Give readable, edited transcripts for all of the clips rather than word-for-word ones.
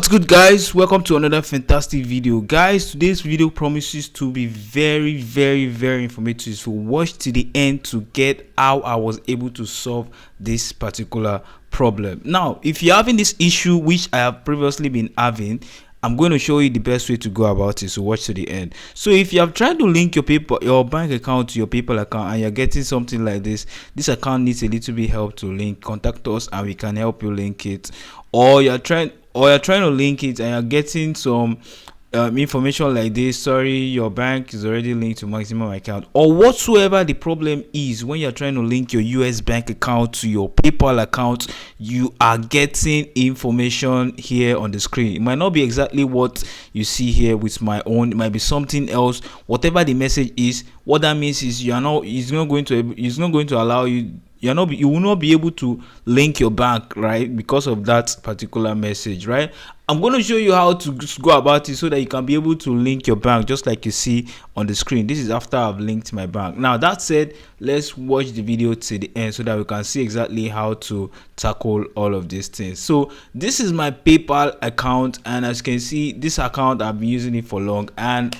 What's good, guys? Welcome to another fantastic video. Guys, today's video promises to be very informative, so watch to the end to get how I was able to solve this particular problem. Now, if you're having this issue which I have previously been having, I'm going to show you the best way to go about it, so watch to the end. So if you have tried to link your bank account to your PayPal account and you're getting something like this account needs a little bit help to link, contact us and we can help you link it. Or you're trying to link it and you're getting some information like this: sorry, your bank is already linked to maximum account, or whatsoever the problem is. When you're trying to link your US bank account to your PayPal account, you are getting information here on the screen. It might not be exactly what you see here with my own, it might be something else. Whatever the message is, what that means is it's not going to allow you, you will not be able to link your bank, right, because of that particular message, right? I'm going to show you how to go about it so that you can be able to link your bank just like you see on the screen. This is after I've linked my bank. Now, that said, let's watch the video to the end so that we can see exactly how to tackle all of these things. So this is my PayPal account, and as you can see, this account I've been using it for long, and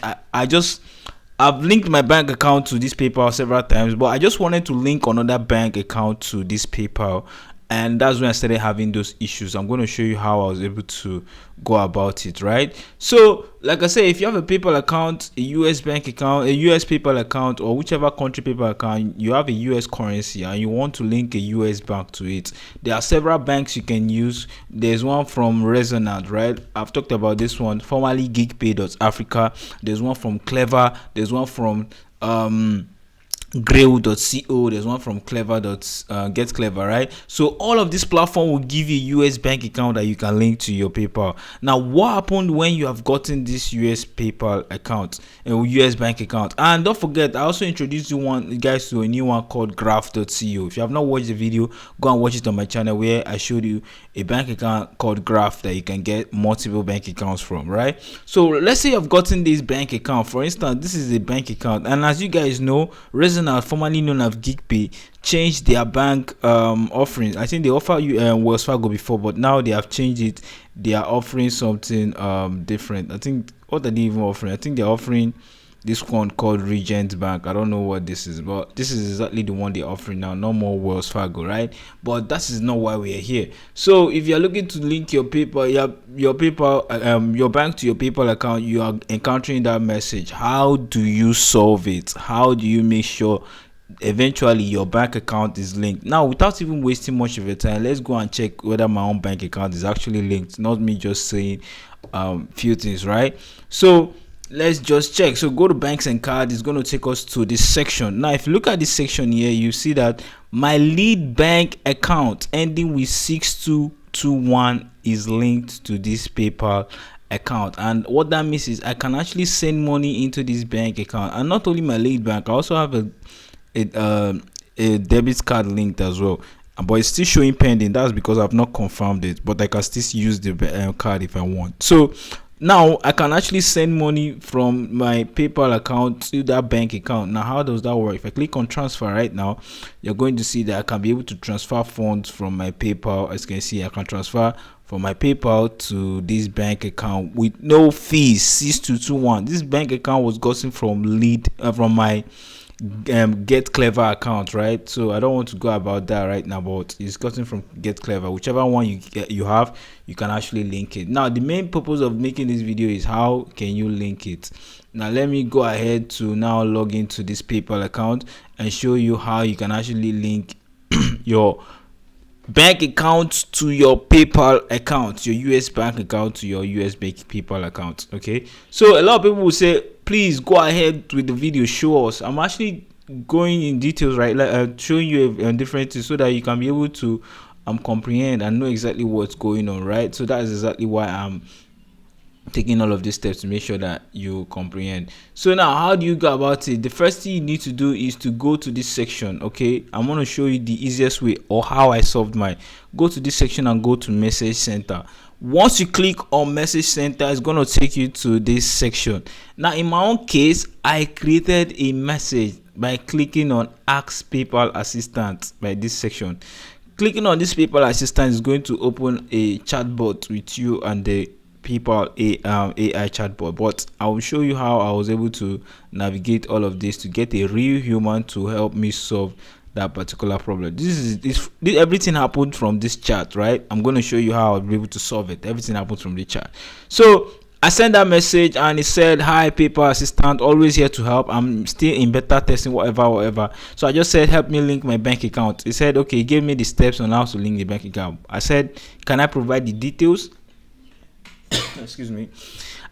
I've linked my bank account to this PayPal several times, but I just wanted to link another bank account to this PayPal, and that's when I started having those issues. I'm going to show you how I was able to go about it, right? So like I said, if you have a PayPal account, a US bank account, a US PayPal account, or whichever country PayPal account, you have a US currency and you want to link a US bank to it, there are several banks you can use. There's one from Resonant, right? I've talked about this one, formerly geekpay.africa. There's one from Clever. There's one from grail.co. There's one from get clever, right? So all of this platform will give you a US bank account that you can link to your PayPal. Now, what happened when you have gotten this US PayPal account, a US bank account? And don't forget, I also introduced you guys to a new one called graph.co. If you have not watched the video, go and watch it on my channel where I showed you a bank account called Graph that you can get multiple bank accounts from, right? So let's say you've gotten this bank account. For instance, this is a bank account, and as you guys know, Resonant, formerly known as GeekPay, changed their bank offerings. I think they offer you Wells Fargo before, but now they have changed it. They are offering something different. I think, what are they even offering? I think they're offering this one called Regent Bank. I don't know what this is, but this is exactly the one they're offering now. No more Wells Fargo, right? But that is not why we are here. So if you're looking to link your PayPal, your bank to your PayPal account, you are encountering that message. How do you solve it? How do you make sure eventually your bank account is linked? Now, without even wasting much of your time, let's go and check whether my own bank account is actually linked, not me just saying few things, right? So let's just check. So go to banks and cards. It's going to take us to this section. Now, if you look at this section here, you see that my lead bank account ending with 6221 is linked to this PayPal account. And what that means is I can actually send money into this bank account. And not only my lead bank, I also have a debit card linked as well, but it's still showing pending. That's because I've not confirmed it, but I can still use the card if I want. So now I can actually send money from my PayPal account to that bank account. Now, how does that work? If I click on transfer right now, you're going to see that I can be able to transfer funds from my PayPal. As you can see, I can transfer from my PayPal to this bank account with no fees. 6221. This bank account was gotten from my Get Clever account, right? So I don't want to go about that right now, but it's gotten from Get Clever. Whichever one you have, you can actually link it. Now, the main purpose of making this video is how can you link it. Now, let me go ahead to now log into this PayPal account and show you how you can actually link your bank account to your PayPal account, your US bank account to your US PayPal account. Okay, so a lot of people will say, please go ahead with the video, show us. I'm actually going in details, right, like showing you different things so that you can be able to comprehend and know exactly what's going on, right? So that is exactly why I'm taking all of these steps to make sure that you comprehend. So now, how do you go about it? The first thing you need to do is to go to this section. Okay, I'm going to show you the easiest way or how I solved mine. Go to this section and go to Message Center. Once you click on Message Center, it's going to take you to this section. Now, in my own case, I created a message by clicking on Ask PayPal Assistant by this section. Clicking on this PayPal Assistant is going to open a chatbot with you and the PayPal AI chatbot, but I will show you how I was able to navigate all of this to get a real human to help me solve that particular problem. This everything happened from this chat, right? I'm going to show you how I'll be able to solve it. Everything happened from the chat. So I sent that message and it said, "Hi, PayPal assistant, always here to help. I'm still in beta testing, whatever." So I just said, "Help me link my bank account." It said, "Okay," give me the steps on how to link the bank account. I said, "Can I provide the details?" Excuse me.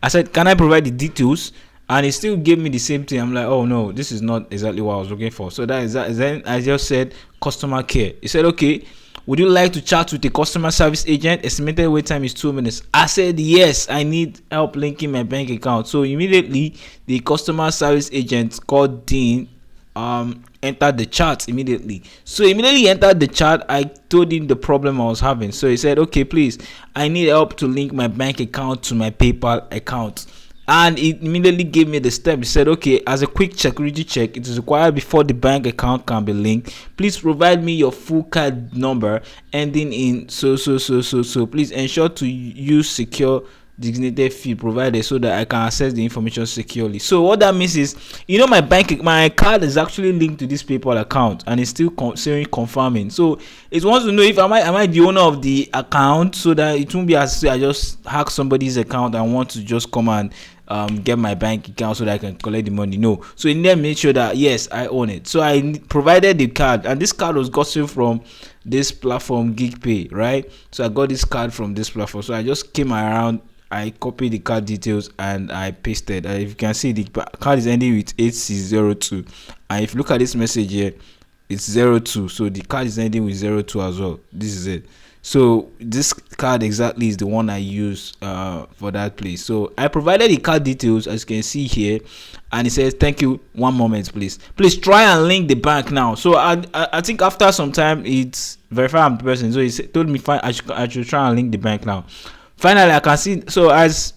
I said, "Can I provide the details?" And it still gave me the same thing. I'm like, "Oh no, this is not exactly what I was looking for." So that is that. Then I just said customer care. It said, "Okay, would you like to chat with a customer service agent? Estimated wait time is 2 minutes." I said, "Yes, I need help linking my bank account." So immediately the customer service agent called Dean entered the chat immediately. So immediately entered the chat, I told him the problem I was having. So he said, "Okay, please, I need help to link my bank account to my PayPal account." And it immediately gave me the step. It said, "Okay, as a quick security check, it is required before the bank account can be linked. Please provide me your full card number ending in so. Please ensure to use secure designated field provided so that I can access the information securely." So what that means is, my card is actually linked to this PayPal account and it's still saying confirming. So it wants to know if am I the owner of the account, so that it won't be as if I just hack somebody's account and want to just come and get my bank account so that I can collect the money. No. So in there, make sure that yes, I own it. So I provided the card, and this card was gotten from this platform GigPay, right? So I got this card from this platform. So I just came around, I copied the card details and I pasted. If you can see, the card is ending with 8602, and if you look at this message here, it's 02. So the card is ending with 02 as well. This is it. So this card exactly is the one I use for that place. So I provided the card details, as you can see here, and it says, "Thank you, 1 moment please try and link the bank now." So I think after some time it's verified I'm the person. So he told me fine, I should try and link the bank now. Finally I can see. So as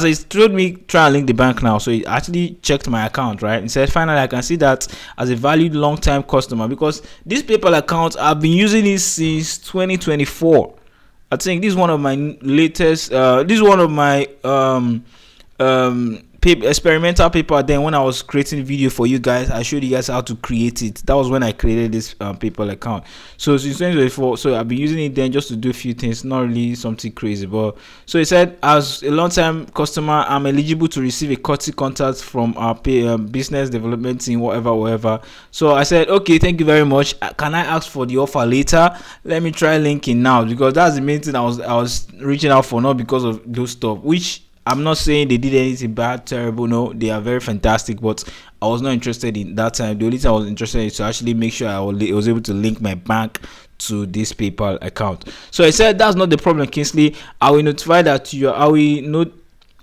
it told me try and link the bank now, so it actually checked my account, right? It said finally I can see that as a valued long-time customer, because this PayPal account I've been using it since 2024. I think this is one of my latest this is one of my experimental paper. Then when I was creating video for you guys, I showed you guys how to create it. That was when I created this PayPal account. So since 2024, so I've been using it then just to do a few things, not really something crazy. But so it said, as a long-time customer, I'm eligible to receive a courtesy contact from our business development team, whatever. So I said, "Okay, thank you very much. Can I ask for the offer later? Let me try linking now," because that's the main thing I was reaching out for, not because of those stuff, which I'm not saying they did anything bad, terrible. No, they are very fantastic, but I was not interested in that time. The only thing I was interested in is to actually make sure I was able to link my bank to this PayPal account. So I said, "That's not the problem, Kingsley. I will notify that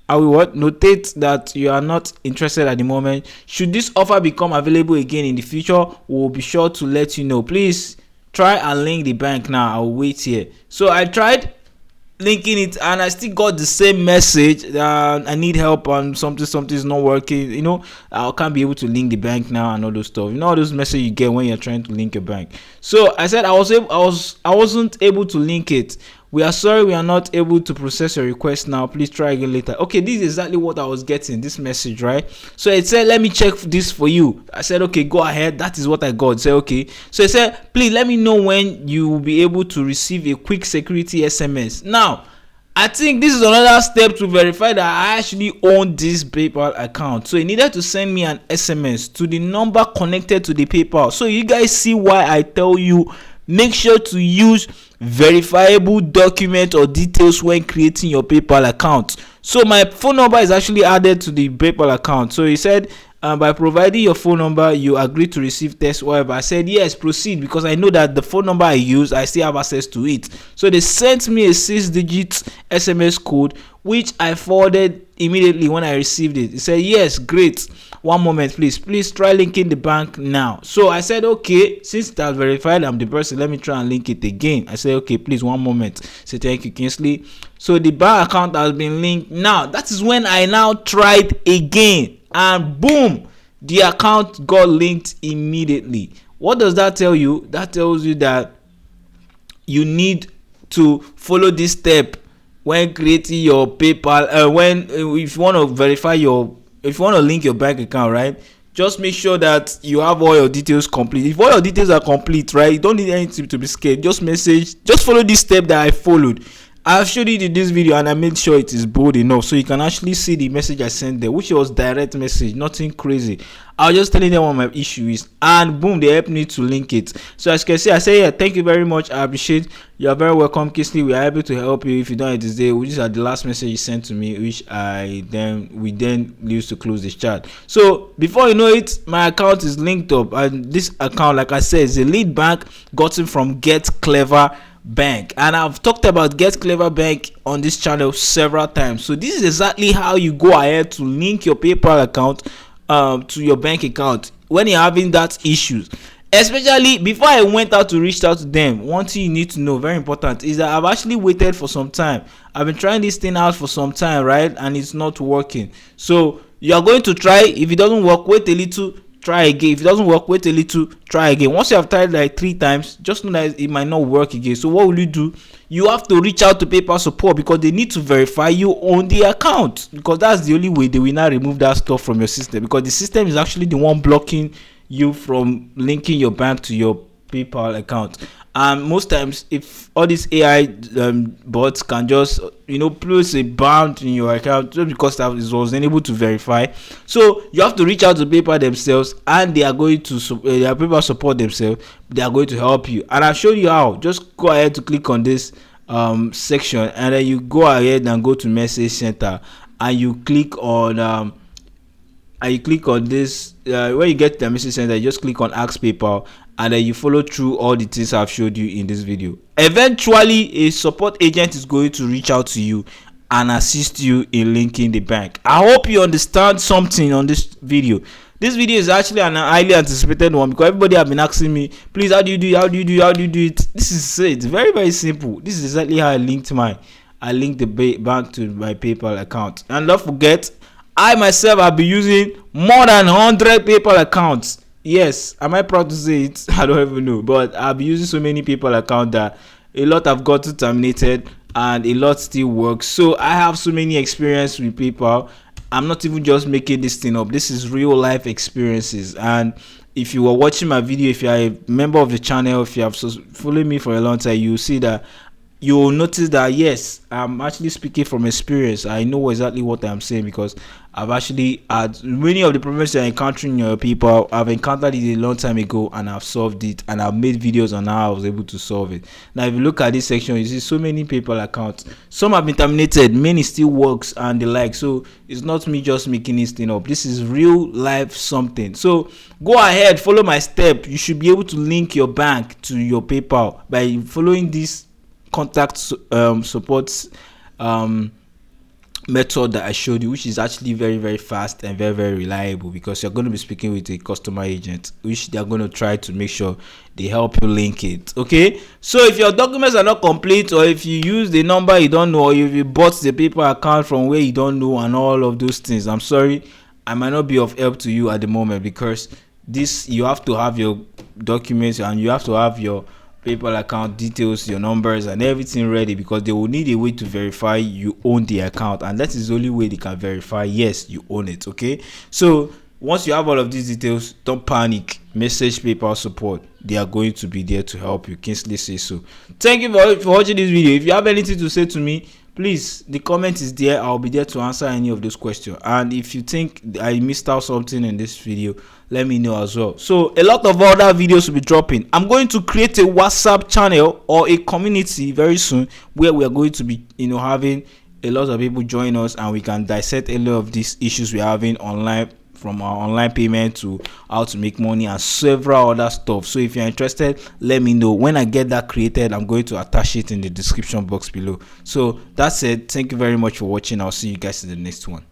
notate that you are not interested at the moment. Should this offer become available again in the future, we'll be sure to let you know. Please try and link the bank now. I'll wait here." So I tried linking it and I still got the same message that I need help on something is not working. I can't be able to link the bank now and all those stuff. All those messages you get when you're trying to link a bank. So I said I wasn't able to link it. "We are sorry, we are not able to process your request now. Please try again later." Okay, this is exactly what I was getting, this message, right? So it said, "Let me check this for you." I said, "Okay, go ahead." That is what I got. It said, "Okay." So it said, "Please let me know when you will be able to receive a quick security SMS." Now, I think this is another step to verify that I actually own this PayPal account. So he needed to send me an SMS to the number connected to the PayPal. So you guys see why I tell you, make sure to use verifiable document or details when creating your PayPal account. So my phone number is actually added to the PayPal account. So he said, by providing your phone number, you agree to receive text, whatever. I said, "Yes, proceed," because I know that the phone number I use, I still have access to it. So they sent me a 6-digit SMS code, which I forwarded immediately when I received it. It said, "Yes, great. 1 moment, please try linking the bank now." So I said, "Okay, since that's verified, I'm the person, let me try and link it again." I said, "Okay, please 1 moment. Say, "Thank you, Kingsley." So the bank account has been linked. Now that is when I now tried again, and boom, the account got linked immediately. What does that tell you? That tells you that you need to follow this step when creating your PayPal, when if you want to verify your, if you want to link your bank account, right, just make sure that you have all your details complete. If all your details are complete, right, you don't need anything to be scared. Just follow this step that I followed. I've showed it in this video and I made sure it is bold enough so you can actually see the message I sent there, which was direct message, nothing crazy. I was just telling them what my issue is, and boom, they helped me to link it. So as you can see, I say, yeah, thank you very much, I appreciate. You are very welcome, Kisley. We are able to help you if you don't have this day, which is the last message you sent to me, which we then used to close this chat. So before you know it, my account is linked up, and this account, like I said, is a lead bank gotten from Get Clever Bank, and I've talked about Get Clever Bank on this channel several times. So this is exactly how you go ahead to link your PayPal account to your bank account when you're having that issues. Especially before I went out to reach out to them, one thing you need to know, very important, is that I've actually waited for some time. I've been trying this thing out for some time, right, and it's not working. So you are going to try. If it doesn't work, wait a little, try again. If it doesn't work, wait a little, try again. Once you have tried like 3 times, just know that it might not work again. So what will you do? You have to reach out to PayPal support, because they need to verify you on the account, because that's the only way they will not remove that stuff from your system, because the system is actually the one blocking you from linking your bank to your PayPal account. And most times, if all these AI bots can just place a bound in your account just because that was unable to verify, so you have to reach out to PayPal themselves, and they are going to their PayPal support themselves. They are going to help you, and I'll show you how. Just go ahead to click on this section, and then you go ahead and go to Message Center, and you click on this. When you get to the Message Center, you just click on Ask PayPal, and then you follow through all the things I've showed you in this video. Eventually, a support agent is going to reach out to you and assist you in linking the bank. I hope you understand something on this video. This video is actually an highly anticipated one, because everybody have been asking me, please, how do you do it? This is it. It's very, very simple. This is exactly how I linked the bank to my PayPal account. And don't forget, I myself have been using more than 100 PayPal accounts. Yes, am I proud to say it? I don't even know, but I've been using so many PayPal accounts that a lot have gotten terminated and a lot still works. So I have so many experience with PayPal. I'm not even just making this thing up. This is real life experiences. And if you were watching my video, if you are a member of the channel, if you have followed me for a long time, you'll see that, you will notice that yes, I'm actually speaking from experience. I know exactly what I'm saying, because I've actually had many of the problems you're encountering your people. I've encountered it a long time ago, and I've solved it, and I've made videos on how I was able to solve it. Now if you look at this section, you see so many PayPal accounts. Some have been terminated, many still works and the like. So it's not me just making this thing up. This is real life something. So go ahead, follow my step. You should be able to link your bank to your PayPal by following this contact support method that I showed you, which is actually very, very fast and very, very reliable, because you're going to be speaking with a customer agent, which they're going to try to make sure they help you link it. Okay, so if your documents are not complete, or if you use the number you don't know, or if you bought the PayPal account from where you don't know, and all of those things, I'm sorry, I might not be of help to you at the moment, because this, you have to have your documents, and you have to have your PayPal account details, your numbers and everything ready, because they will need a way to verify you own the account, and that is the only way they can verify yes you own it. Okay, so once you have all of these details, don't panic. Message PayPal support, they are going to be there to help you. Kingsley say so. Thank you for watching this video. If you have anything to say to me, please, the comment is there. I'll be there to answer any of those questions. And if you think I missed out something in this video, let me know as well. So a lot of other videos will be dropping. I'm going to create a WhatsApp channel or a community very soon, where we are going to be having a lot of people join us, and we can dissect a lot of these issues we're having online, from our online payment to how to make money and several other stuff. So if you're interested, let me know. When I get that created, I'm going to attach it in the description box below. So that's it. Thank you very much for watching. I'll see you guys in the next one.